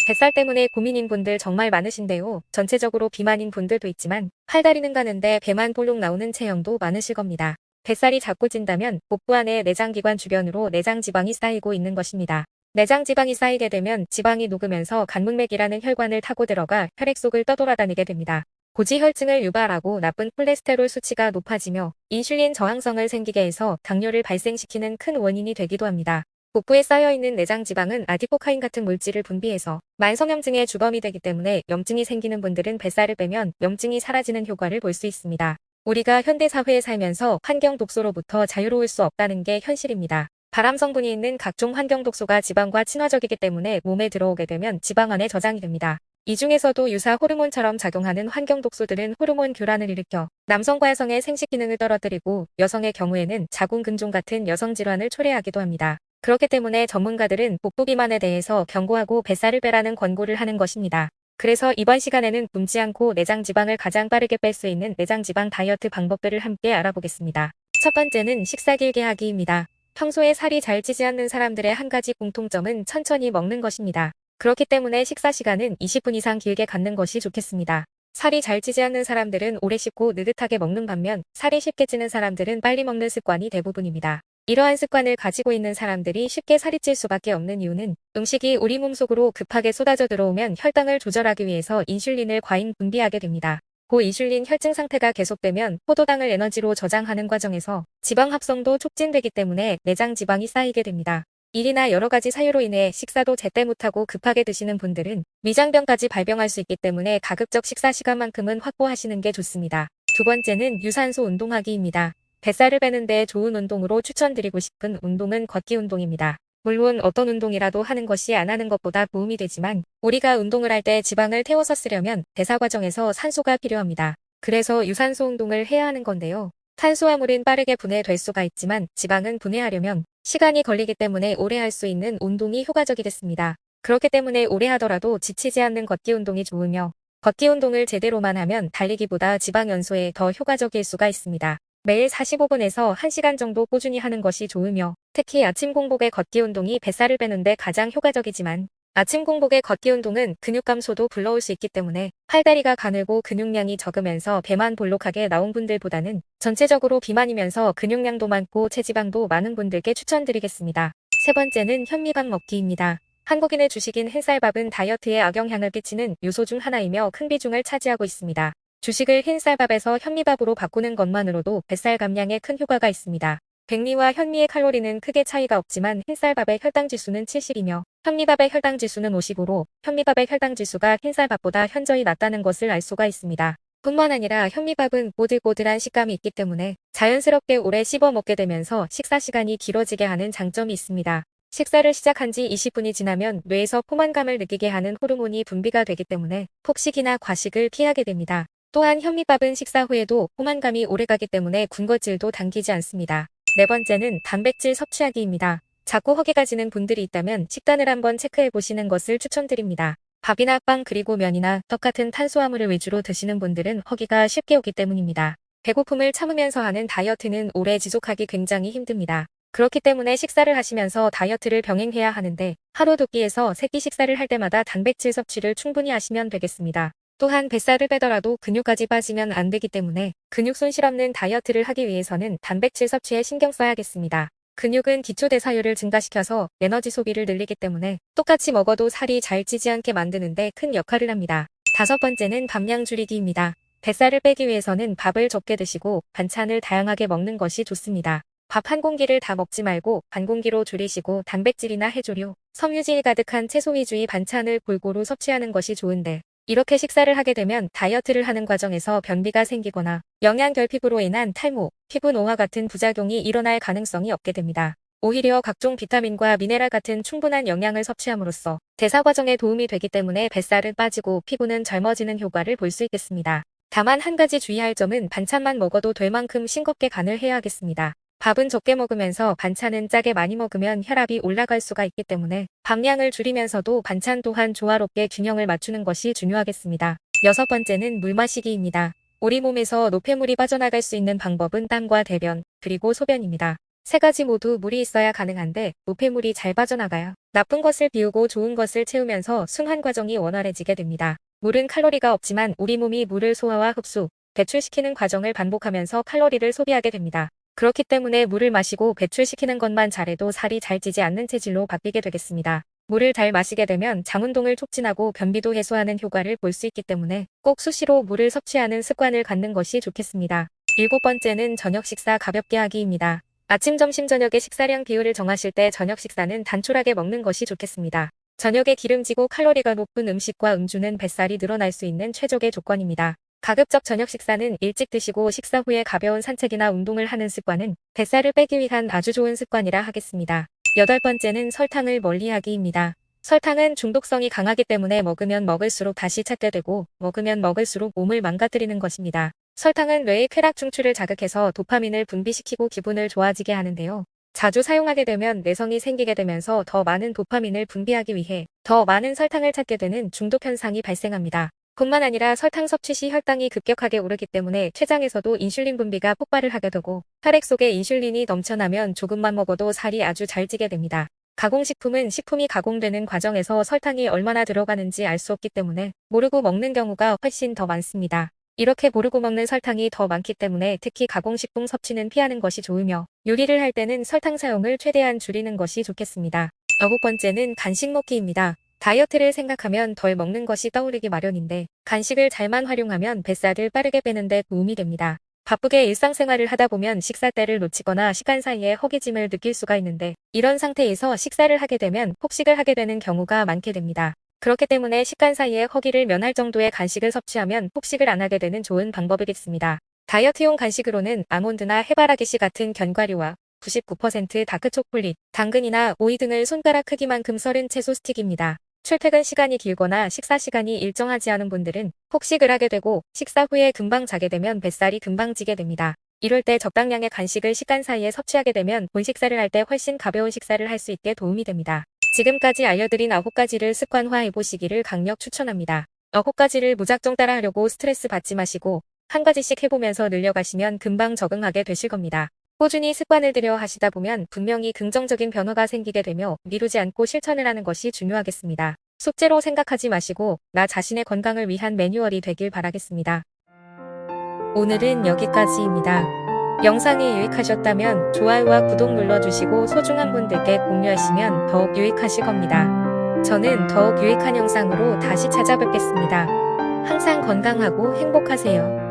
뱃살 때문에 고민인 분들 정말 많으신데요. 전체적으로 비만인 분들도 있지만 팔다리는 가는데 배만 볼록 나오는 체형도 많으실 겁니다. 뱃살이 자꾸 찐다면 복부 안에 내장기관 주변으로 내장 지방이 쌓이고 있는 것입니다. 내장 지방이 쌓이게 되면 지방이 녹으면서 간문맥이라는 혈관을 타고 들어가 혈액 속을 떠돌아다니게 됩니다. 고지혈증을 유발하고 나쁜 콜레스테롤 수치가 높아지며 인슐린 저항성을 생기게 해서 당뇨를 발생시키는 큰 원인이 되기도 합니다. 복부에 쌓여있는 내장지방은 아디포카인 같은 물질을 분비해서 만성염증의 주범이 되기 때문에 염증이 생기는 분들은 뱃살을 빼면 염증이 사라지는 효과를 볼 수 있습니다. 우리가 현대사회에 살면서 환경 독소로부터 자유로울 수 없다는 게 현실입니다. 발암 성분이 있는 각종 환경 독소가 지방과 친화적이기 때문에 몸에 들어오게 되면 지방 안에 저장이 됩니다. 이 중에서도 유사 호르몬처럼 작용하는 환경 독소들은 호르몬 교란을 일으켜 남성과 여성의 생식 기능을 떨어뜨리고 여성의 경우에는 자궁근종 같은 여성 질환을 초래하기도 합니다. 그렇기 때문에 전문가들은 복부 비만에 대해서 경고하고 뱃살을 빼라는 권고를 하는 것입니다. 그래서 이번 시간에는 굶지 않고 내장 지방을 가장 빠르게 뺄 수 있는 내장 지방 다이어트 방법들을 함께 알아보겠습니다. 첫 번째는 식사 길게 하기입니다. 평소에 살이 잘 찌지 않는 사람들의 한 가지 공통점은 천천히 먹는 것입니다. 그렇기 때문에 식사 시간은 20분 이상 길게 갖는 것이 좋겠습니다. 살이 잘 찌지 않는 사람들은 오래 씹고 느긋하게 먹는 반면 살이 쉽게 찌는 사람들은 빨리 먹는 습관이 대부분입니다. 이러한 습관을 가지고 있는 사람들이 쉽게 살이 찔 수밖에 없는 이유는 음식이 우리 몸속으로 급하게 쏟아져 들어오면 혈당을 조절하기 위해서 인슐린을 과잉 분비하게 됩니다. 고인슐린 혈증 상태가 계속되면 포도당을 에너지로 저장하는 과정에서 지방 합성도 촉진되기 때문에 내장 지방이 쌓이게 됩니다. 일이나 여러 가지 사유로 인해 식사도 제때 못하고 급하게 드시는 분들은 위장병까지 발병할 수 있기 때문에 가급적 식사 시간만큼은 확보하시는 게 좋습니다. 두 번째는 유산소 운동하기입니다. 뱃살을 빼는 데 좋은 운동으로 추천드리고 싶은 운동은 걷기 운동입니다. 물론 어떤 운동이라도 하는 것이 안 하는 것보다 도움이 되지만 우리가 운동을 할 때 지방을 태워서 쓰려면 대사 과정에서 산소가 필요합니다. 그래서 유산소 운동을 해야 하는 건데요. 탄수화물은 빠르게 분해될 수가 있지만 지방은 분해하려면 시간이 걸리기 때문에 오래 할 수 있는 운동이 효과적이겠습니다. 그렇기 때문에 오래 하더라도 지치지 않는 걷기 운동이 좋으며 걷기 운동을 제대로만 하면 달리기보다 지방 연소에 더 효과적일 수가 있습니다. 매일 45분에서 1시간 정도 꾸준히 하는 것이 좋으며 특히 아침 공복의 걷기 운동이 뱃살을 빼는데 가장 효과적이지만 아침 공복의 걷기 운동은 근육 감소도 불러올 수 있기 때문에 팔다리가 가늘고 근육량이 적으면서 배만 볼록하게 나온 분들보다는 전체적으로 비만이면서 근육량도 많고 체지방도 많은 분들께 추천드리겠습니다. 세 번째는 현미밥 먹기입니다. 한국인의 주식인 흰쌀밥은 다이어트에 악영향을 끼치는 요소 중 하나이며 큰 비중을 차지하고 있습니다. 주식을 흰쌀밥에서 현미밥으로 바꾸는 것만으로도 뱃살 감량에 큰 효과가 있습니다. 백미와 현미의 칼로리는 크게 차이가 없지만 흰쌀밥의 혈당지수는 70이며 현미밥의 혈당지수는 55로 현미밥의 혈당지수가 흰쌀밥보다 현저히 낮다는 것을 알 수가 있습니다. 뿐만 아니라 현미밥은 보들보들한 식감이 있기 때문에 자연스럽게 오래 씹어 먹게 되면서 식사 시간이 길어지게 하는 장점이 있습니다. 식사를 시작한 지 20분이 지나면 뇌에서 포만감을 느끼게 하는 호르몬이 분비가 되기 때문에 폭식이나 과식을 피하게 됩니다. 또한 현미밥은 식사 후에도 포만감이 오래가기 때문에 군것질도 당기지 않습니다. 네 번째는 단백질 섭취하기입니다. 자꾸 허기가 지는 분들이 있다면 식단을 한번 체크해 보시는 것을 추천드립니다. 밥이나 빵 그리고 면이나 떡 같은 탄수화물을 위주로 드시는 분들은 허기가 쉽게 오기 때문입니다. 배고픔을 참으면서 하는 다이어트는 오래 지속하기 굉장히 힘듭니다. 그렇기 때문에 식사를 하시면서 다이어트를 병행해야 하는데 하루 두 끼에서 세 끼 식사를 할 때마다 단백질 섭취를 충분히 하시면 되겠습니다. 또한 뱃살을 빼더라도 근육까지 빠지면 안 되기 때문에 근육 손실 없는 다이어트를 하기 위해서는 단백질 섭취에 신경 써야겠습니다. 근육은 기초대사율을 증가시켜서 에너지 소비를 늘리기 때문에 똑같이 먹어도 살이 잘 찌지 않게 만드는 데 큰 역할을 합니다. 다섯 번째는 밥량 줄이기입니다. 뱃살을 빼기 위해서는 밥을 적게 드시고 반찬을 다양하게 먹는 것이 좋습니다. 밥 한 공기를 다 먹지 말고 반 공기로 줄이시고 단백질이나 해조류, 섬유질 가득한 채소 위주의 반찬을 골고루 섭취하는 것이 좋은데 이렇게 식사를 하게 되면 다이어트를 하는 과정에서 변비가 생기거나 영양결핍으로 인한 탈모, 피부 노화 같은 부작용이 일어날 가능성이 없게 됩니다. 오히려 각종 비타민과 미네랄 같은 충분한 영양을 섭취함으로써 대사 과정에 도움이 되기 때문에 뱃살은 빠지고 피부는 젊어지는 효과를 볼 수 있겠습니다. 다만 한 가지 주의할 점은 반찬만 먹어도 될 만큼 싱겁게 간을 해야 하겠습니다. 밥은 적게 먹으면서 반찬은 짜게 많이 먹으면 혈압이 올라갈 수가 있기 때문에 밥량을 줄이면서도 반찬 또한 조화롭게 균형을 맞추는 것이 중요하겠습니다. 여섯 번째는 물 마시기입니다. 우리 몸에서 노폐물이 빠져나갈 수 있는 방법은 땀과 대변, 그리고 소변입니다. 세 가지 모두 물이 있어야 가능한데 노폐물이 잘 빠져나가야 나쁜 것을 비우고 좋은 것을 채우면서 순환 과정이 원활해지게 됩니다. 물은 칼로리가 없지만 우리 몸이 물을 소화와 흡수, 배출시키는 과정을 반복하면서 칼로리를 소비하게 됩니다. 그렇기 때문에 물을 마시고 배출시키는 것만 잘해도 살이 잘 찌지 않는 체질로 바뀌게 되겠습니다. 물을 잘 마시게 되면 장운동을 촉진하고 변비도 해소하는 효과를 볼 수 있기 때문에 꼭 수시로 물을 섭취하는 습관을 갖는 것이 좋겠습니다. 7번째는 저녁 식사 가볍게 하기입니다. 아침, 점심, 저녁의 식사량 비율을 정하실 때 저녁 식사는 단촐하게 먹는 것이 좋겠습니다. 저녁에 기름지고 칼로리가 높은 음식과 음주는 뱃살이 늘어날 수 있는 최적의 조건입니다. 가급적 저녁 식사는 일찍 드시고 식사 후에 가벼운 산책이나 운동을 하는 습관은 뱃살을 빼기 위한 아주 좋은 습관이라 하겠습니다. 8번째는 설탕을 멀리하기입니다. 설탕은 중독성이 강하기 때문에 먹으면 먹을수록 다시 찾게 되고 먹으면 먹을수록 몸을 망가뜨리는 것입니다. 설탕은 뇌의 쾌락 중추를 자극해서 도파민을 분비시키고 기분을 좋아지게 하는데요. 자주 사용하게 되면 내성이 생기게 되면서 더 많은 도파민을 분비하기 위해 더 많은 설탕을 찾게 되는 중독 현상이 발생합니다. 뿐만 아니라 설탕 섭취 시 혈당이 급격하게 오르기 때문에 췌장에서도 인슐린 분비가 폭발을 하게 되고 혈액 속에 인슐린이 넘쳐나면 조금만 먹어도 살이 아주 잘 찌게 됩니다. 가공식품은 식품이 가공되는 과정에서 설탕이 얼마나 들어가는지 알 수 없기 때문에 모르고 먹는 경우가 훨씬 더 많습니다. 이렇게 모르고 먹는 설탕이 더 많기 때문에 특히 가공식품 섭취는 피하는 것이 좋으며 요리를 할 때는 설탕 사용을 최대한 줄이는 것이 좋겠습니다. 9번째는 간식 먹기입니다. 다이어트를 생각하면 덜 먹는 것이 떠오르기 마련인데 간식을 잘만 활용하면 뱃살을 빠르게 빼는 데 도움이 됩니다. 바쁘게 일상생활을 하다 보면 식사 때를 놓치거나 시간 사이에 허기짐을 느낄 수가 있는데 이런 상태에서 식사를 하게 되면 폭식을 하게 되는 경우가 많게 됩니다. 그렇기 때문에 식간 사이에 허기를 면할 정도의 간식을 섭취하면 폭식을 안 하게 되는 좋은 방법이겠습니다. 다이어트용 간식으로는 아몬드나 해바라기씨 같은 견과류와 99% 다크 초콜릿, 당근이나 오이 등을 손가락 크기만큼 썰은 채소 스틱입니다. 출퇴근 시간이 길거나 식사 시간이 일정하지 않은 분들은 폭식을 하게 되고 식사 후에 금방 자게 되면 뱃살이 금방 찌게 됩니다. 이럴 때 적당량의 간식을 식간 사이에 섭취하게 되면 본 식사를 할 때 훨씬 가벼운 식사를 할 수 있게 도움이 됩니다. 지금까지 알려드린 9가지를 습관화해보시기를 강력 추천합니다. 9가지를 무작정 따라하려고 스트레스 받지 마시고 한 가지씩 해보면서 늘려가시면 금방 적응하게 되실 겁니다. 꾸준히 습관을 들여 하시다 보면 분명히 긍정적인 변화가 생기게 되며 미루지 않고 실천을 하는 것이 중요하겠습니다. 숙제로 생각하지 마시고 나 자신의 건강을 위한 매뉴얼이 되길 바라겠습니다. 오늘은 여기까지입니다. 영상이 유익하셨다면 좋아요와 구독 눌러주시고 소중한 분들께 공유하시면 더욱 유익하실 겁니다. 저는 더욱 유익한 영상으로 다시 찾아뵙겠습니다. 항상 건강하고 행복하세요.